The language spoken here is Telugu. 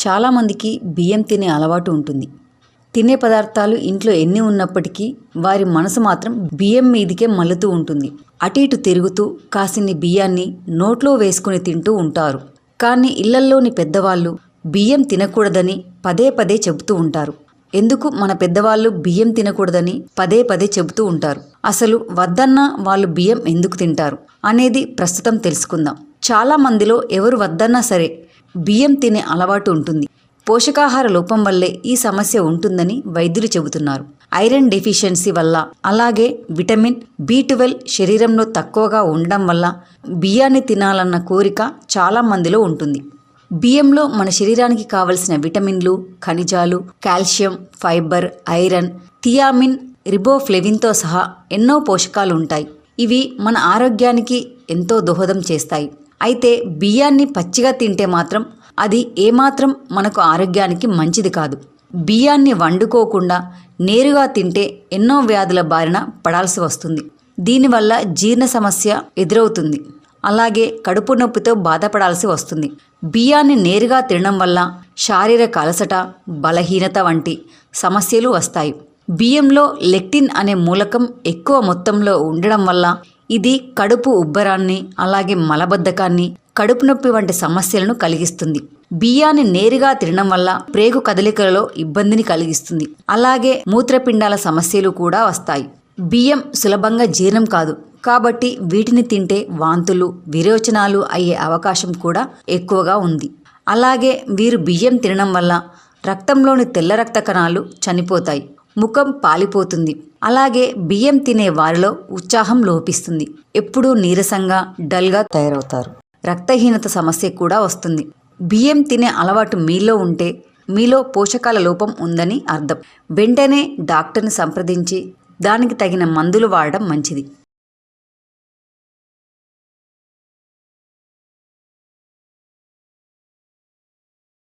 చాలామందికి బియ్యం తినే అలవాటు ఉంటుంది. తినే పదార్థాలు ఇంట్లో ఎన్ని ఉన్నప్పటికీ వారి మనసు మాత్రం బియ్యం మీదికే మల్లుతూ ఉంటుంది. అటు ఇటు తిరుగుతూ కాసిన్ని బియ్యాన్ని నోట్లో వేసుకుని తింటూ ఉంటారు. కానీ ఇళ్లల్లోని పెద్దవాళ్ళు బియ్యం తినకూడదని పదే పదే చెబుతూ ఉంటారు. ఎందుకు మన పెద్దవాళ్ళు బియ్యం తినకూడదని పదే పదే చెబుతూ ఉంటారు? అసలు వద్దన్నా వాళ్ళు బియ్యం ఎందుకు తింటారు అనేది ప్రస్తుతం తెలుసుకుందాం. చాలా మందిలో ఎవరు వద్దన్నా సరే బియ్యం తినే అలవాటు ఉంటుంది. పోషకాహార లోపం వల్లే ఈ సమస్య ఉంటుందని వైద్యులు చెబుతున్నారు. ఐరన్ డెఫిషియన్సీ వల్ల, అలాగే విటమిన్ B12 శరీరంలో తక్కువగా ఉండడం వల్ల బియ్యాన్ని తినాలన్న కోరిక చాలా మందిలో ఉంటుంది. బియ్యంలో మన శరీరానికి కావలసిన విటమిన్లు, ఖనిజాలు, కాల్షియం, ఫైబర్, ఐరన్, థియామిన్, రిబోఫ్లెవిన్తో సహా ఎన్నో పోషకాలు ఉంటాయి. ఇవి మన ఆరోగ్యానికి ఎంతో దోహదం చేస్తాయి. అయితే బియ్యాన్ని పచ్చిగా తింటే మాత్రం అది ఏమాత్రం మనకు ఆరోగ్యానికి మంచిది కాదు. బియ్యాన్ని వండుకోకుండా నేరుగా తింటే ఎన్నో వ్యాధుల బారిన పడాల్సి వస్తుంది. దీనివల్ల జీర్ణ సమస్య ఎదురవుతుంది. అలాగే కడుపు నొప్పితో బాధపడాల్సి వస్తుంది. బియ్యాన్ని నేరుగా తినడం వల్ల శారీరక అలసట, బలహీనత వంటి సమస్యలు వస్తాయి. బియ్యంలో లెక్టిన్ అనే మూలకం ఎక్కువ మొత్తంలో ఉండడం వల్ల ఇది కడుపు ఉబ్బరాన్ని, అలాగే మలబద్ధకాన్ని, కడుపు నొప్పి వంటి సమస్యలను కలిగిస్తుంది. బియ్యాన్ని నేరుగా తినడం వల్ల ప్రేగు కదలికలలో ఇబ్బందిని కలిగిస్తుంది. అలాగే మూత్రపిండాల సమస్యలు కూడా వస్తాయి. బియ్యం సులభంగా జీర్ణం కాదు కాబట్టి వీటిని తింటే వాంతులు, విరోచనాలు అయ్యే అవకాశం కూడా ఎక్కువగా ఉంది. అలాగే వీరు బియ్యం తినడం వల్ల రక్తంలోని తెల్ల రక్త కణాలు చనిపోతాయి, ముఖం పాలిపోతుంది. అలాగే బియ్యం తినే వారిలో ఉత్సాహం లోపిస్తుంది. ఎప్పుడూ నీరసంగా, డల్గా తయారవుతారు. రక్తహీనత సమస్య కూడా వస్తుంది. బియ్యం తినే అలవాటు మీలో ఉంటే మీలో పోషకాల లోపం ఉందని అర్థం. వెంటనే డాక్టర్ని సంప్రదించి దానికి తగిన మందులు వాడడం మంచిది.